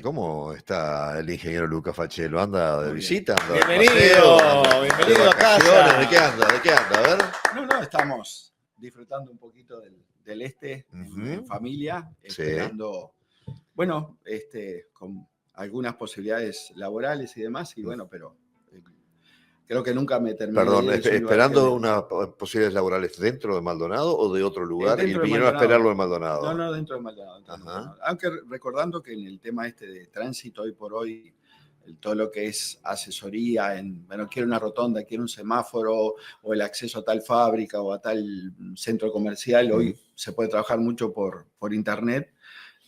¿Cómo está el ingeniero Luca Fachelo? ¿Anda de visita? ¿Anda de Bienvenido, paseo? bienvenido ¿De a casa. vacaciones? ¿De qué anda? ¿De qué anda? A ver. No, estamos disfrutando un poquito del en familia, Sí. esperando, bueno, con algunas posibilidades laborales y demás, y bueno, pero creo que nunca me terminé Perdón, de ir, es un lugar ¿esperando que unas posibilidades laborales dentro de Maldonado o de otro lugar? Y dentro de vinieron a Maldonado. esperarlo en Maldonado. No, dentro de Maldonado. Aunque recordando que en el tema de tránsito hoy por hoy, todo lo que es asesoría bueno, quiero una rotonda, quiero un semáforo o el acceso a tal fábrica o a tal centro comercial, hoy se puede trabajar mucho por internet.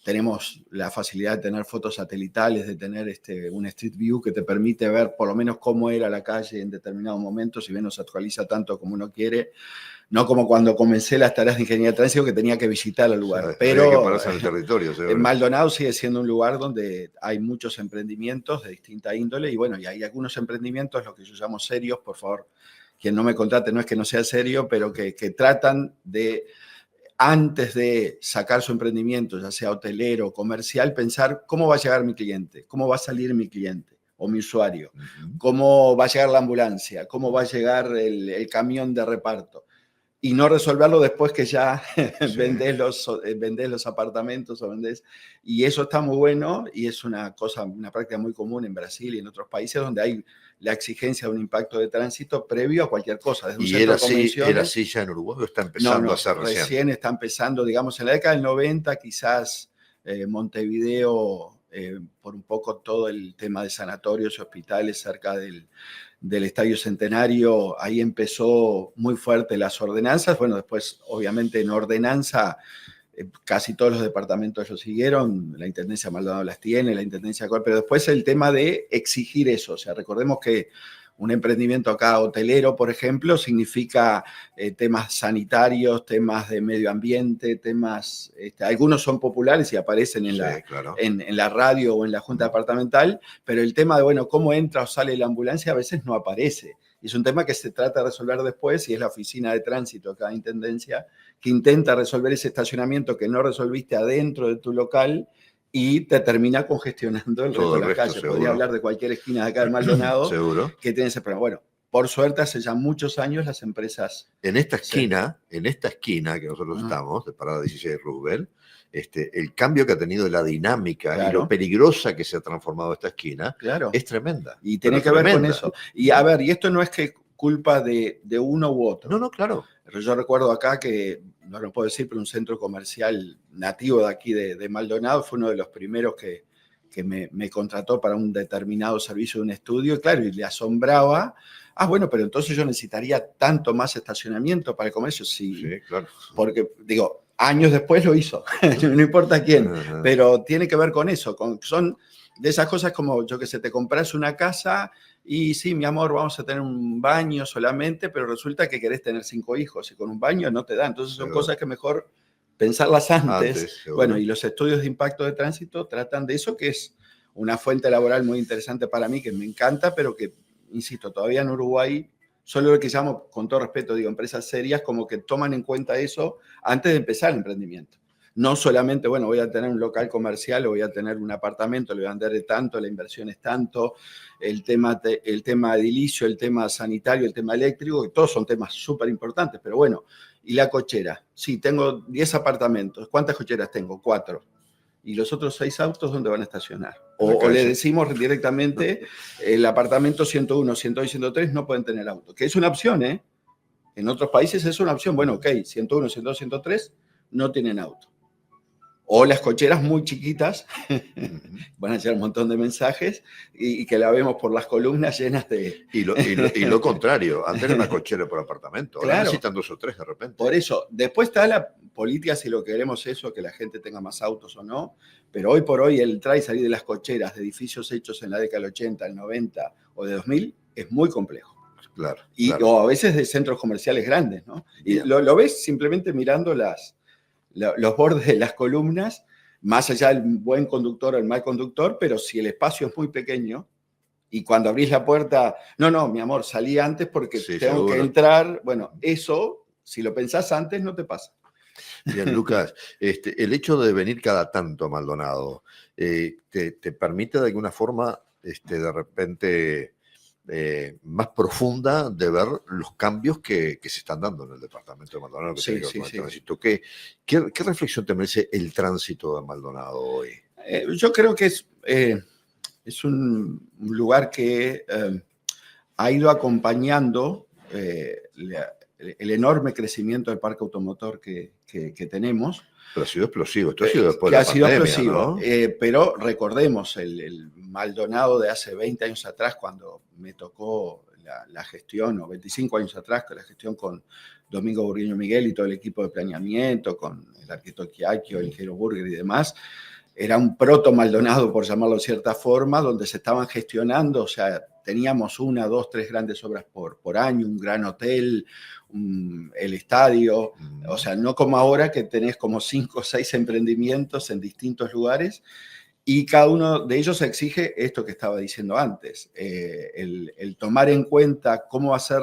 Tenemos la facilidad de tener fotos satelitales, de tener un Street View que te permite ver por lo menos cómo era la calle en determinados momentos, si bien no se actualiza tanto como uno quiere. No como cuando comencé las tareas de ingeniería de tránsito que tenía que visitar el lugar. Había Pero que pararse en el territorio, seguro. Maldonado sigue siendo un lugar donde hay muchos emprendimientos de distinta índole y bueno, y hay algunos emprendimientos, lo que yo llamo serios, por favor, quien no me contrate no es que no sea serio, pero que tratan de, antes de sacar su emprendimiento, ya sea hotelero o comercial, pensar cómo va a llegar mi cliente, cómo va a salir mi cliente o mi usuario, cómo va a llegar la ambulancia, cómo va a llegar el camión de reparto. Y no resolverlo después que ya sí. vendés los apartamentos o vendés. Y eso está muy bueno y es una práctica muy común en Brasil y en otros países donde hay la exigencia de un impacto de tránsito previo a cualquier cosa. Desde un ¿Y era así ya en Uruguay o está empezando a ser recién está empezando, digamos, en la década del 90 quizás Montevideo, por un poco todo el tema de sanatorios y hospitales cerca del Estadio Centenario, ahí empezó muy fuerte las ordenanzas. Bueno, después, obviamente, en ordenanza, casi todos los departamentos lo siguieron, la Intendencia Maldonado las tiene, la Intendencia Col, pero después el tema de exigir eso. O sea, recordemos que un emprendimiento acá hotelero, por ejemplo, significa temas sanitarios, temas de medio ambiente, temas, algunos son populares y aparecen en la radio o en la junta departamental, pero el tema de, bueno, cómo entra o sale la ambulancia a veces no aparece. Y es un tema que se trata de resolver después y es la oficina de tránsito de cada intendencia que intenta resolver ese estacionamiento que no resolviste adentro de tu local y te termina congestionando el resto de la calle. Podría hablar de cualquier esquina de acá de Maldonado que tiene ese problema. Bueno, por suerte hace ya muchos años las empresas... En esta esquina que nosotros estamos, de Parada 16 de Roosevelt, el cambio que ha tenido la dinámica y lo peligrosa que se ha transformado esta esquina es tremenda. Y tiene que ver con eso. Y a ver, y esto no es que culpa de uno u otro. No, claro. Yo recuerdo acá que, no lo puedo decir, pero un centro comercial nativo de aquí de Maldonado fue uno de los primeros que me contrató para un determinado servicio de un estudio, y claro, y le asombraba, bueno, pero entonces yo necesitaría tanto más estacionamiento para el comercio. Sí, claro. Porque, digo, años después lo hizo, no importa quién, pero tiene que ver con eso, son de esas cosas como, yo que sé, te compras una casa y sí, mi amor, vamos a tener un baño solamente, pero resulta que querés tener 5 hijos y con un baño no te da. Entonces son cosas que mejor pensarlas antes. Bueno, y los estudios de impacto de tránsito tratan de eso, que es una fuente laboral muy interesante para mí, que me encanta, pero que, insisto, todavía en Uruguay, solo lo que llamo, con todo respeto, digo, empresas serias, como que toman en cuenta eso antes de empezar el emprendimiento. No solamente, bueno, voy a tener un local comercial o voy a tener un apartamento, le voy a vender de tanto, la inversión es tanto, el tema edilicio, el tema sanitario, el tema eléctrico, que todos son temas súper importantes, pero bueno, y la cochera. Sí, tengo 10 apartamentos. ¿Cuántas cocheras tengo? 4. ¿Y los otros 6 autos dónde van a estacionar? O le decimos directamente, el apartamento 101, 102 y 103 no pueden tener auto, que es una opción, ¿eh? En otros países es una opción. Bueno, ok, 101, 102, 103 no tienen auto. O las cocheras muy chiquitas, van a llegar un montón de mensajes y que la vemos por las columnas llenas de... Y lo contrario, antes era una cochera por apartamento, ahora necesitan 2 o 3 de repente. Por eso, después está la política, si lo queremos eso, que la gente tenga más autos o no, pero hoy por hoy el entrar y salir de las cocheras de edificios hechos en la década del 80, el 90 o de 2000 es muy complejo. Claro. O a veces de centros comerciales grandes, ¿no? Y lo ves simplemente mirando los bordes de las columnas, más allá del buen conductor o el mal conductor, pero si el espacio es muy pequeño y cuando abrís la puerta, no, mi amor, salí antes porque tengo que entrar, bueno, eso, si lo pensás antes, no te pasa. Bien, Lucas, el hecho de venir cada tanto a Maldonado, te permite de alguna forma, de repente, más profunda de ver los cambios que se están dando en el departamento de Maldonado, que sí, tiene que ver sí, con el sí. tránsito. ¿Qué reflexión te merece el tránsito de Maldonado hoy? Yo creo que es un lugar que ha ido acompañando el enorme crecimiento del parque automotor que tenemos. Pero ha sido explosivo, esto ha sido después que de la ha sido pandemia, explosivo, ¿no? pero recordemos el Maldonado de hace 20 años atrás, cuando me tocó la gestión, o 25 años atrás, con la gestión con Domingo Burgueño Miguel y todo el equipo de planeamiento, con el arquitecto Chiacchio, el Jero Burger y demás. Era un proto Maldonado, por llamarlo de cierta forma, donde se estaban gestionando, o sea, teníamos 1, 2, 3 grandes obras por año, un gran hotel, el estadio, o sea, no como ahora que tenés como 5 o 6 emprendimientos en distintos lugares, y cada uno de ellos exige esto que estaba diciendo antes, el tomar en cuenta cómo va a ser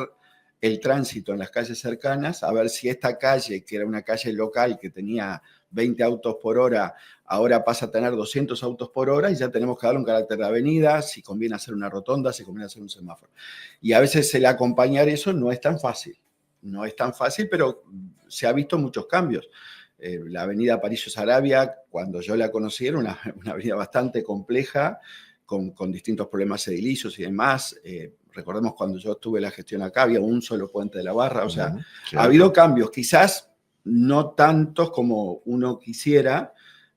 el tránsito en las calles cercanas, a ver si esta calle, que era una calle local que tenía 20 autos por hora, ahora pasa a tener 200 autos por hora y ya tenemos que darle un carácter de avenida, si conviene hacer una rotonda, si conviene hacer un semáforo. Y a veces el acompañar eso no es tan fácil. No es tan fácil, pero se ha visto muchos cambios. La avenida Aparicio Saravia, cuando yo la conocí, era una avenida bastante compleja, con distintos problemas edilicios y demás. Recordemos cuando yo estuve la gestión acá, había un solo puente de la Barra. O sea, ha habido cambios, quizás no tantos como uno quisiera,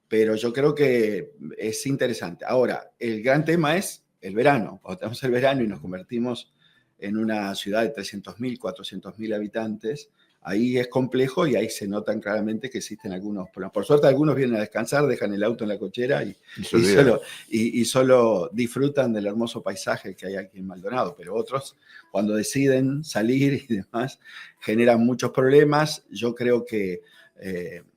pero yo creo que es interesante. Ahora, el gran tema es el verano. Cuando tenemos el verano y nos convertimos en una ciudad de 300.000, 400.000 habitantes, ahí es complejo y ahí se notan claramente que existen algunos problemas. Por suerte, algunos vienen a descansar, dejan el auto en la cochera y solo disfrutan del hermoso paisaje que hay aquí en Maldonado, pero otros, cuando deciden salir y demás, generan muchos problemas. Yo creo que,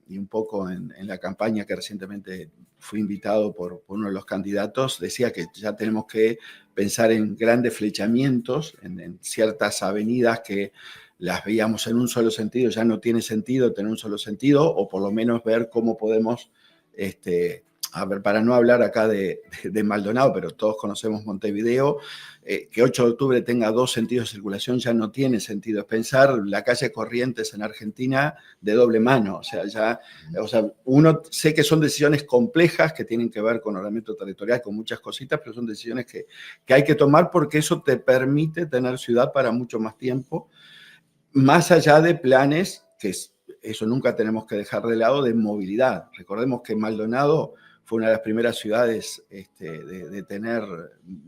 y un poco en la campaña que recientemente fui invitado por uno de los candidatos, decía que ya tenemos que pensar en grandes flechamientos, en ciertas avenidas que las veíamos en un solo sentido, ya no tiene sentido tener un solo sentido, o por lo menos ver cómo podemos, a ver, para no hablar acá de Maldonado, pero todos conocemos Montevideo, que 8 de octubre tenga 2 sentidos de circulación ya no tiene sentido. Es pensar la calle Corrientes en Argentina de doble mano. O sea, uno sé que son decisiones complejas que tienen que ver con ordenamiento territorial, con muchas cositas, pero son decisiones que hay que tomar porque eso te permite tener ciudad para mucho más tiempo, más allá de planes, que eso nunca tenemos que dejar de lado, de movilidad. Recordemos que Maldonado fue una de las primeras ciudades de tener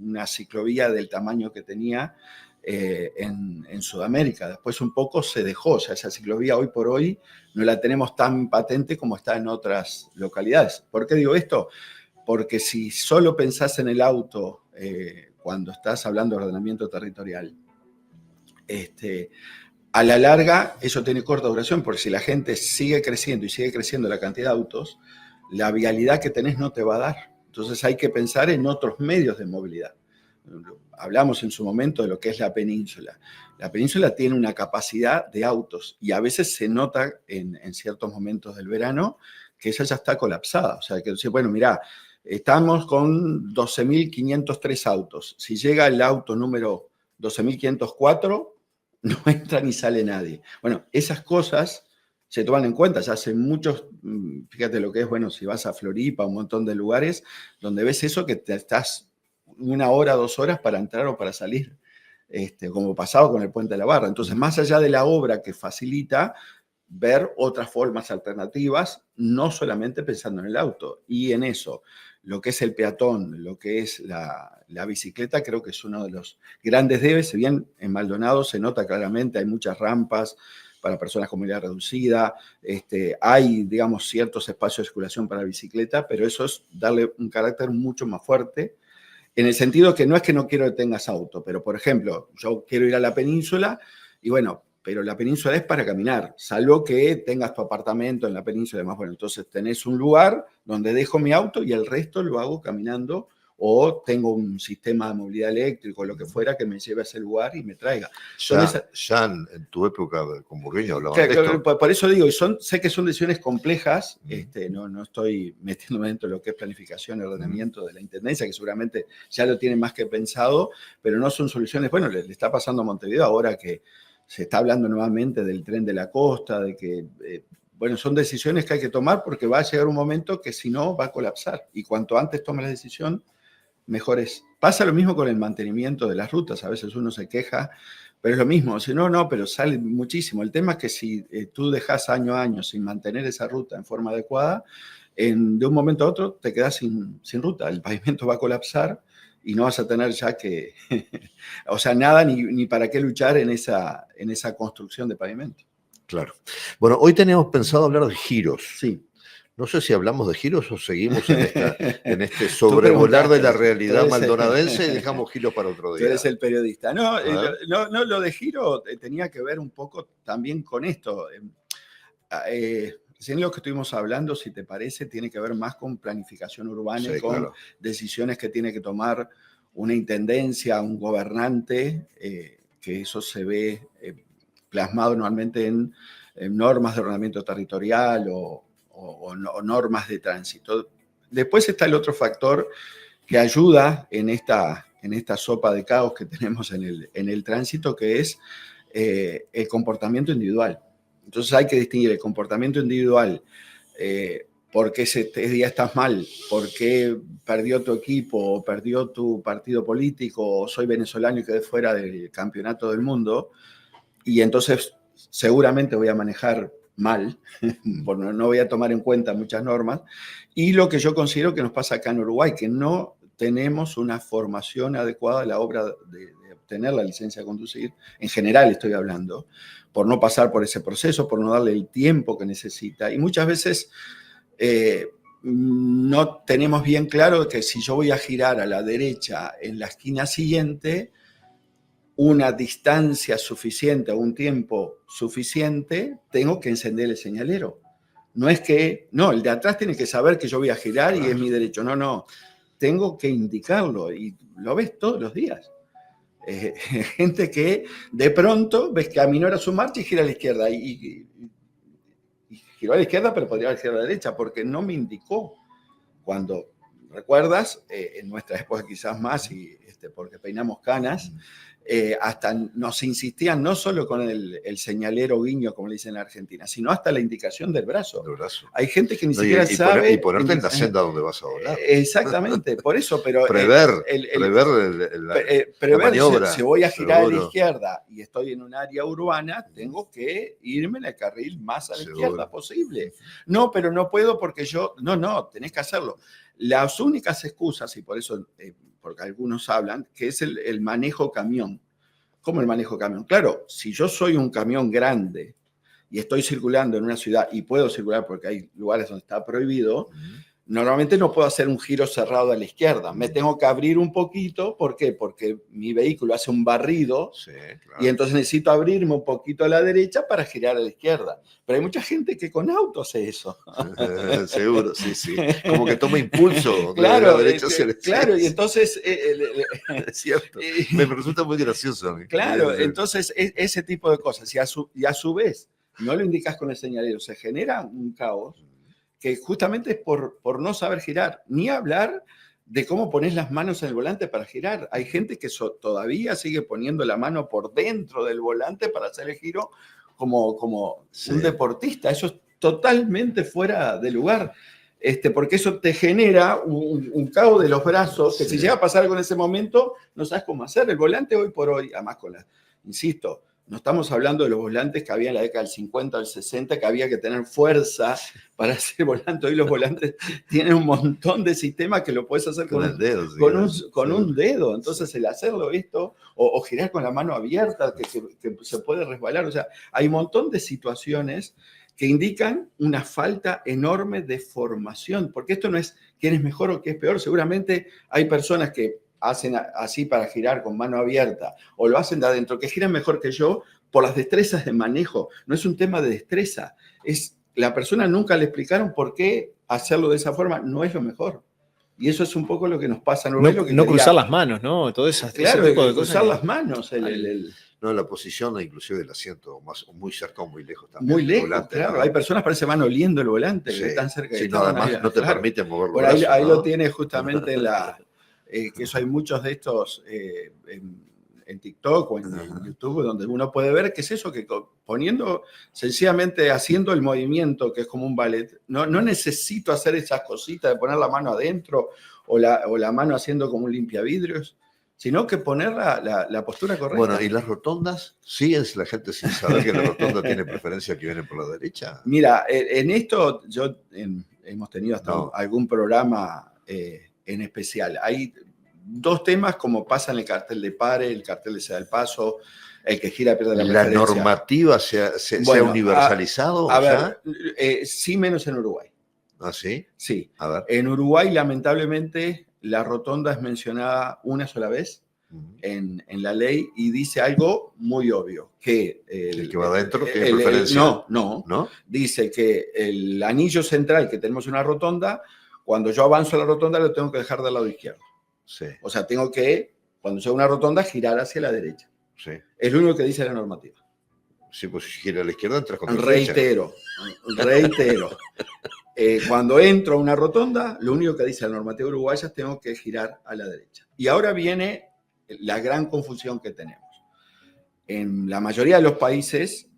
una ciclovía del tamaño que tenía en Sudamérica. Después un poco se dejó, o sea, esa ciclovía hoy por hoy no la tenemos tan patente como está en otras localidades. ¿Por qué digo esto? Porque si solo pensás en el auto cuando estás hablando de ordenamiento territorial, a la larga eso tiene corta duración, porque si la gente sigue creciendo y sigue creciendo la cantidad de autos, la vialidad que tenés no te va a dar. Entonces hay que pensar en otros medios de movilidad. Hablamos en su momento de lo que es la península. La península tiene una capacidad de autos y a veces se nota en ciertos momentos del verano que esa ya está colapsada. O sea, que bueno, mirá, estamos con 12.503 autos. Si llega el auto número 12.504, no entra ni sale nadie. Bueno, esas cosas se toman en cuenta. Ya hace muchos, fíjate lo que es, bueno, si vas a Floripa, un montón de lugares donde ves eso, que te estás 1 hora, 2 horas para entrar o para salir, como pasaba con el Puente de la Barra. Entonces, más allá de la obra que facilita, ver otras formas alternativas, no solamente pensando en el auto. Y en eso, lo que es el peatón, lo que es la bicicleta, creo que es uno de los grandes debes. Si bien en Maldonado se nota claramente, hay muchas rampas para personas con movilidad reducida, hay, digamos, ciertos espacios de circulación para bicicleta, pero eso es darle un carácter mucho más fuerte, en el sentido que no es que no quiero que tengas auto, pero, por ejemplo, yo quiero ir a la península y, bueno, pero la península es para caminar, salvo que tengas tu apartamento en la península y demás. Bueno, entonces tenés un lugar donde dejo mi auto y el resto lo hago caminando o tengo un sistema de movilidad eléctrico, lo que fuera, que me lleve a ese lugar y me traiga. Ya en tu época con Burgueño hablaban de esto. Por eso digo, sé que son decisiones complejas, no estoy metiéndome dentro de lo que es planificación y ordenamiento de la Intendencia, que seguramente ya lo tienen más que pensado, pero no son soluciones. Bueno, le está pasando a Montevideo ahora que se está hablando nuevamente del tren de la costa, de que, bueno, son decisiones que hay que tomar porque va a llegar un momento que si no va a colapsar. Y cuanto antes tome la decisión, mejor es. Pasa lo mismo con el mantenimiento de las rutas. A veces uno se queja, pero es lo mismo. Si no, pero sale muchísimo. El tema es que si tú dejas año a año sin mantener esa ruta en forma adecuada, de un momento a otro te quedas sin ruta. El pavimento va a colapsar y no vas a tener ya que, o sea, nada ni para qué luchar en esa construcción de pavimento. Claro. Bueno, hoy teníamos pensado hablar de giros. Sí. No sé si hablamos de giros o seguimos en este sobrevolar de la realidad maldonadense y dejamos giros para otro día. Tú eres el periodista. No, lo de giro tenía que ver un poco también con esto. Recién lo que estuvimos hablando, si te parece, tiene que ver más con planificación urbana y con decisiones que tiene que tomar una intendencia, un gobernante, que eso se ve plasmado normalmente en normas de ordenamiento territorial o normas de tránsito. Después está el otro factor que ayuda en esta sopa de caos que tenemos en el tránsito, que es el comportamiento individual. Entonces hay que distinguir el comportamiento individual, por qué ese día estás mal, por qué perdió tu equipo, o perdió tu partido político, o soy venezolano y quedé fuera del campeonato del mundo, y entonces seguramente voy a manejar mal, no voy a tomar en cuenta muchas normas, y lo que yo considero que nos pasa acá en Uruguay, que no tenemos una formación adecuada a la hora de obtener la licencia de conducir, en general estoy hablando, por no pasar por ese proceso, por no darle el tiempo que necesita, y muchas veces no tenemos bien claro que si yo voy a girar a la derecha en la esquina siguiente, una distancia suficiente, un tiempo suficiente, tengo que encender el señalero. No es que, no, el de atrás tiene que saber que yo voy a girar y es mi derecho. No, tengo que indicarlo y lo ves todos los días. Gente que de pronto ves que aminora su marcha y gira a la izquierda y giró a la izquierda, pero podría haber girado a la derecha porque no me indicó. Cuando recuerdas, en nuestra época quizás más, y porque peinamos canas, hasta nos insistían no solo con el señalero guiño, como le dicen en Argentina, sino hasta la indicación del brazo. Hay gente que ni siquiera sabe... Y ponerte en la senda donde vas a volar. Exactamente, por eso, pero... Prever la maniobra. Si voy a girar a la izquierda y estoy en un área urbana, tengo que irme en el carril más a la izquierda posible. No, pero no puedo porque yo... No, tenés que hacerlo. Las únicas excusas, y por eso... porque algunos hablan, que es el manejo camión. ¿Cómo el manejo camión? Claro, si yo soy un camión grande y estoy circulando en una ciudad y puedo circular porque hay lugares donde está prohibido, normalmente no puedo hacer un giro cerrado a la izquierda. Me tengo que abrir un poquito. ¿Por qué? Porque mi vehículo hace un barrido y entonces necesito abrirme un poquito a la derecha para girar a la izquierda. Pero hay mucha gente que con auto hace eso. Seguro, sí. Como que toma impulso claro, de la derecha hacia la izquierda. Claro, y entonces... es cierto. Me resulta muy gracioso a mí. Claro, entonces ese tipo de cosas. Y a su vez, no lo indicas con el señalero, se genera un caos que justamente es por no saber girar, ni hablar de cómo pones las manos en el volante para girar. Hay gente que todavía sigue poniendo la mano por dentro del volante para hacer el giro como un deportista. Eso es totalmente fuera de lugar, porque eso te genera un caos de los brazos, que si llega a pasar algo en ese momento, no sabes cómo hacer. El volante hoy por hoy, además insisto, no estamos hablando de los volantes que había en la década del 50 o del 60, que había que tener fuerza para hacer volante. Hoy los volantes tienen un montón de sistemas que lo puedes hacer con un dedo. Entonces, el hacerlo esto, o girar con la mano abierta, que se puede resbalar. O sea, hay un montón de situaciones que indican una falta enorme de formación. Porque esto no es quién es mejor o quién es peor. Seguramente hay personas que hacen así para girar con mano abierta o lo hacen de adentro, que giran mejor que yo por las destrezas de manejo. No es un tema de destreza, la persona nunca le explicaron por qué hacerlo de esa forma no es lo mejor. Y eso es un poco lo que nos pasa en Uruguay. No, lo que no quería, cruzar las manos, ¿no? Todo ese claro, tipo de cruzar cosas. las manos. No, la posición inclusive del asiento, muy cerca o muy lejos también. Muy lejos, volante, claro. ¿no? Hay personas parece van oliendo el volante, Sí, que están cerca de sí, no, además no te claro. permiten mover los Bueno, brazos, ahí ¿no? lo tienes justamente en que eso hay muchos de estos en TikTok o en YouTube, donde uno puede ver qué es eso, que poniendo, sencillamente haciendo el movimiento, que es como un ballet, no necesito hacer esas cositas de poner la mano adentro o la mano haciendo como un limpiavidrios, sino que poner la postura correcta. Bueno, ¿y las rotondas? ¿Siguen la gente sin saber que la rotonda tiene preferencia que viene por la derecha? Mira, en esto hemos tenido hasta algún programa en especial. Hay dos temas como pasa en el cartel de pare, el cartel de ceda el paso, el que gira pierde la preferencia. ¿La normativa se ha universalizado? A ver, sí, menos en Uruguay. ¿Ah, sí? Sí. A ver. En Uruguay, lamentablemente, la rotonda es mencionada una sola vez en la ley y dice algo muy obvio, que el que va adentro tiene preferencia. No. Dice que el anillo central, que tenemos una rotonda, cuando yo avanzo a la rotonda lo tengo que dejar del lado izquierdo. Sí. O sea, tengo que, cuando sea una rotonda, girar hacia la derecha. Sí. Es lo único que dice la normativa. Sí, pues si gira a la izquierda entras con tu Reitero. Cuando entro a una rotonda, lo único que dice la normativa uruguaya es tengo que girar a la derecha. Y ahora viene la gran confusión que tenemos. En la mayoría de los países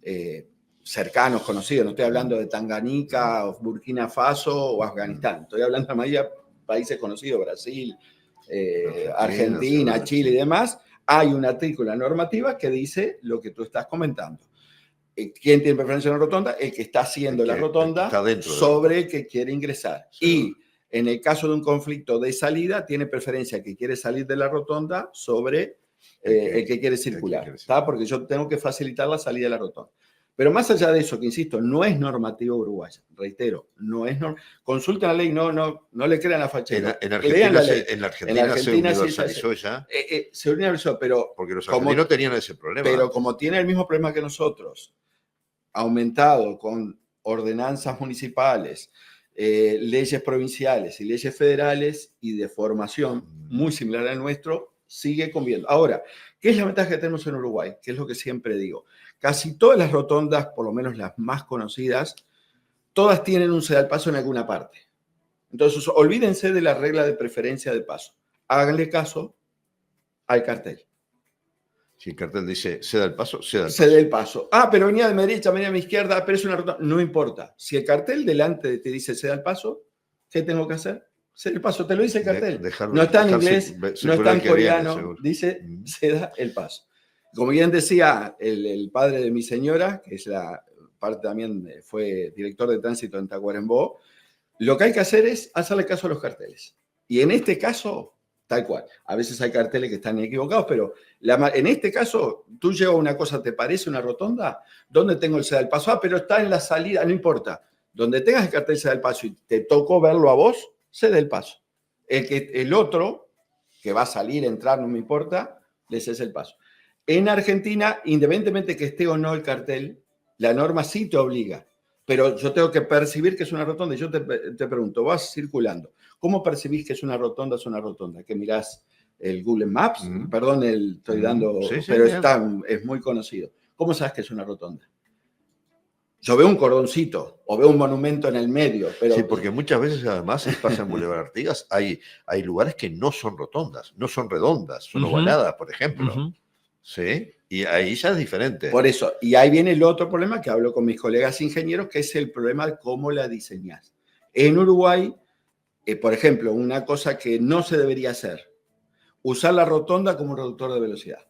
cercanos, conocidos, no estoy hablando de Tanganica, o Burkina Faso o Afganistán, estoy hablando de la mayoría de países conocidos, Brasil, Argentina, Chile y demás, hay un artículo en la normativa que dice lo que tú estás comentando. ¿Quién tiene preferencia en la rotonda? El que está haciendo la rotonda sobre el que quiere ingresar. Sí. Y en el caso de un conflicto de salida, tiene preferencia el que quiere salir de la rotonda sobre el que quiere circular. ¿Está? Porque yo tengo que facilitar la salida de la rotonda. Pero más allá de eso, que insisto, no es normativa uruguaya. Reitero, no es normativa. Consulten la ley, no le crean la fachada. En Argentina se universalizó ya. Se universalizó, pero... Porque los argentinos tenían ese problema. Pero como tiene el mismo problema que nosotros, aumentado con ordenanzas municipales, leyes provinciales y leyes federales y de formación muy similar al nuestro, sigue conviviendo. Ahora, ¿qué es la ventaja que tenemos en Uruguay? Que es lo que siempre digo. Casi todas las rotondas, por lo menos las más conocidas, todas tienen un ceda al paso en alguna parte. Entonces, olvídense de la regla de preferencia de paso. Háganle caso al cartel. Si el cartel dice ceda el paso, ceda el paso. Ah, pero venía de derecha, venía de mi izquierda, pero es una rotonda. No importa. Si el cartel delante te dice ceda el paso, ¿qué tengo que hacer? Ceda el paso. Te lo dice el cartel. No está en inglés, no está en coreano. Dice ceda el paso. Como bien decía el padre de mi señora, que es la parte también, fue director de tránsito en Tacuarembó, lo que hay que hacer es hacerle caso a los carteles. Y en este caso, tal cual. A veces hay carteles que están equivocados, pero en este caso, tú llevas una cosa, ¿te parece una rotonda? ¿Dónde tengo el ceda al paso? Ah, pero está en la salida, no importa. Donde tengas el cartel ceda al paso y te tocó verlo a vos, cede el paso. El otro, que va a salir, entrar, no me importa, le cede el paso. En Argentina, independientemente que esté o no el cartel, la norma sí te obliga. Pero yo tengo que percibir que es una rotonda. Y yo te pregunto, vas circulando. ¿Cómo percibís que es una rotonda? Es una rotonda. ¿Que mirás el Google Maps? Perdón, estoy dando... Sí, pero es muy conocido. ¿Cómo sabes que es una rotonda? Yo veo un cordoncito o veo un monumento en el medio. Pero... Sí, porque muchas veces además pasa en Boulevard Artigas, hay lugares que no son rotondas, no son redondas, son ovaladas, por ejemplo. Sí, y ahí ya es diferente. Por eso, y ahí viene el otro problema que hablo con mis colegas ingenieros, que es el problema de cómo la diseñas. En Uruguay, por ejemplo, una cosa que no se debería hacer, usar la rotonda como un reductor de velocidad.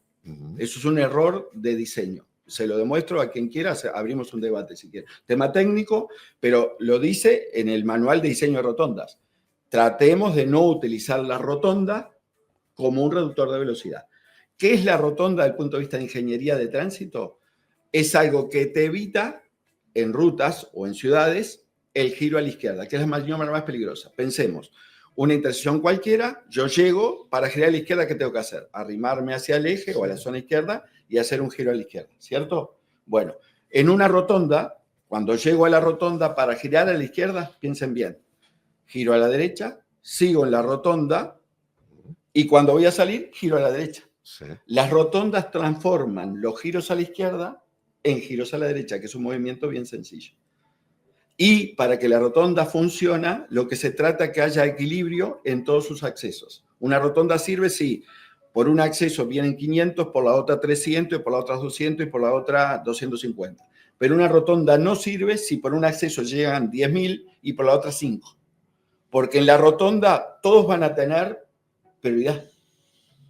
Eso es un error de diseño. Se lo demuestro a quien quiera, abrimos un debate si quiere. Tema técnico, pero lo dice en el manual de diseño de rotondas. Tratemos de no utilizar la rotonda como un reductor de velocidad. ¿Qué es la rotonda desde el punto de vista de ingeniería de tránsito? Es algo que te evita en rutas o en ciudades el giro a la izquierda, que es la maniobra más peligrosa. Pensemos, una intersección cualquiera, yo llego, para girar a la izquierda, ¿qué tengo que hacer? Arrimarme hacia el eje o a la zona izquierda y hacer un giro a la izquierda, ¿cierto? Bueno, en una rotonda, cuando llego a la rotonda para girar a la izquierda, piensen bien, giro a la derecha sigo en la rotonda y cuando voy a salir, giro a la derecha. Sí. Las rotondas transforman los giros a la izquierda en giros a la derecha, que es un movimiento bien sencillo. Y para que la rotonda funcione, lo que se trata es que haya equilibrio en todos sus accesos. Una rotonda sirve si por un acceso vienen 500, por la otra 300, y por la otra 200, y por la otra 250. Pero una rotonda no sirve si por un acceso llegan 10.000 y por la otra 5. Porque en la rotonda todos van a tener prioridad.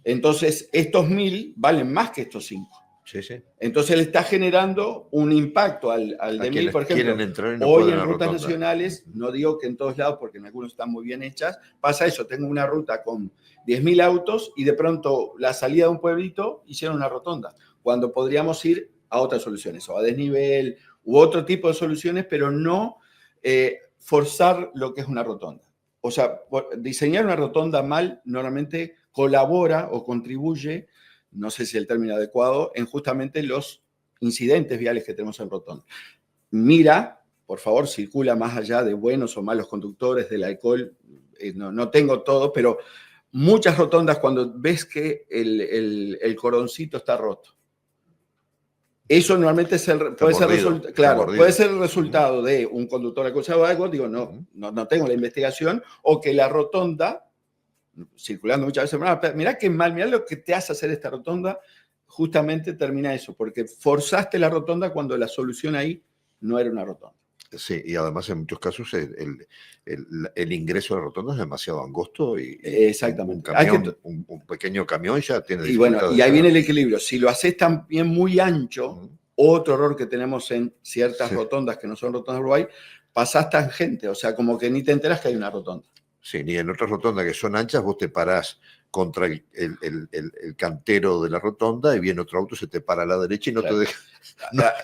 Entonces, estos 1.000 valen más que estos 5. Sí, sí. Entonces, le está generando un impacto al de 1.000, por ejemplo. Entrar y no hoy en rutas rotonda. Nacionales, no digo que en todos lados, porque en algunos están muy bien hechas, pasa eso. Tengo una ruta con 10.000 autos y de pronto la salida de un pueblito hicieron una rotonda, cuando podríamos ir a otras soluciones, o a desnivel, u otro tipo de soluciones, pero no forzar lo que es una rotonda. O sea, diseñar una rotonda mal normalmente colabora o contribuye, no sé si el término adecuado, en justamente los incidentes viales que tenemos en rotonda. Mira, por favor, circula más allá de buenos o malos conductores, del alcohol, no tengo todo, pero muchas rotondas cuando ves que el cordoncito está roto. Eso normalmente puede ser el resultado de un conductor acusado de algo, digo, no tengo la investigación, o que la rotonda, circulando muchas veces, mirá qué mal, mirá lo que te hace hacer esta rotonda, justamente termina eso, porque forzaste la rotonda cuando la solución ahí no era una rotonda. Sí, y además en muchos casos el ingreso a la rotonda es demasiado angosto y exactamente. Un pequeño camión ya tiene dificultades. Y bueno, y ahí viene el equilibrio. Si lo haces también muy ancho, otro error que tenemos en ciertas rotondas que no son rotondas de Uruguay, pasás tangente, o sea, como que ni te enteras que hay una rotonda. Sí, ni en otras rotondas que son anchas vos te parás contra el cantero de la rotonda y viene otro auto, se te para a la derecha y no te deja,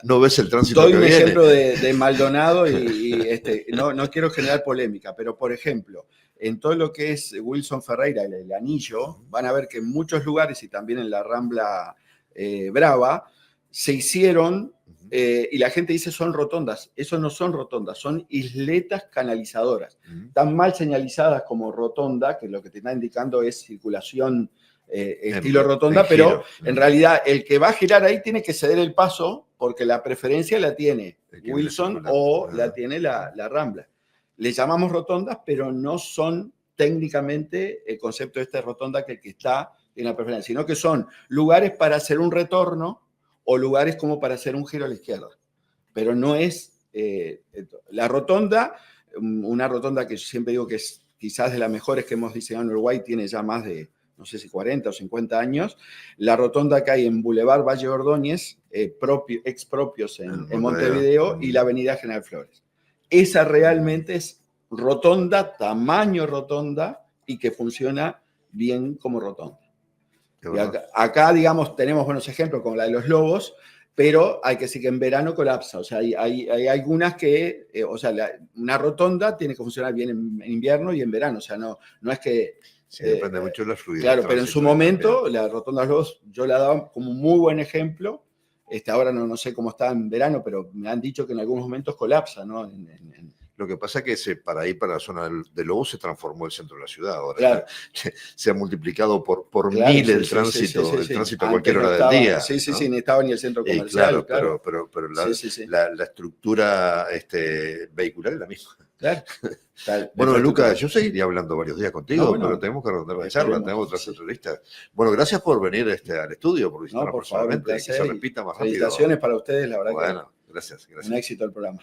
no ves el tránsito que viene. Doy un ejemplo de Maldonado y no quiero generar polémica, pero por ejemplo, en todo lo que es Wilson Ferreira, el anillo, van a ver que en muchos lugares y también en la Rambla Brava, se hicieron, y la gente dice son rotondas. Eso no son rotondas, son isletas canalizadoras. Tan mal señalizadas como rotonda, que lo que te está indicando es circulación estilo rotonda, pero en realidad el que va a girar ahí tiene que ceder el paso porque la preferencia la tiene Wilson o la tiene la Rambla. Le llamamos rotondas, pero no son técnicamente el concepto de esta rotonda que el que está en la preferencia, sino que son lugares para hacer un retorno o lugares como para hacer un giro a la izquierda. Pero no es la rotonda, una rotonda que siempre digo que es quizás de las mejores que hemos diseñado en Uruguay, tiene ya más de, no sé si 40 o 50 años. La rotonda que hay en Boulevard Valle Ordóñez, expropios en Montevideo, y la Avenida General Flores. Esa realmente es rotonda, tamaño rotonda, y que funciona bien como rotonda. Y acá, digamos, tenemos buenos ejemplos como la de los Lobos, pero hay que decir que en verano colapsa. O sea, hay algunas que, una rotonda tiene que funcionar bien en invierno y en verano. O sea, no es que... Sí, depende mucho de la fluidez. Claro, pero en su momento, la rotonda de los Lobos, yo la daba como un muy buen ejemplo. Ahora no sé cómo está en verano, pero me han dicho que en algunos momentos colapsa, ¿no? Lo que pasa es que para ir para la zona de Lobos se transformó el centro de la ciudad. Ahora claro. Se ha multiplicado por mil el tránsito, el tránsito a cualquier hora del día. Sí, ni estaba ni el centro comercial. Claro. Pero la estructura vehicular es la misma. Claro. Bueno, Lucas, yo seguiría hablando varios días contigo, pero tenemos que redondear la charla, tenemos otras entrevistas. Bueno, gracias por venir al estudio, por visitarnos personalmente, que se repita más rápido. Felicitaciones para ustedes, la verdad. Bueno, gracias. Un éxito el programa.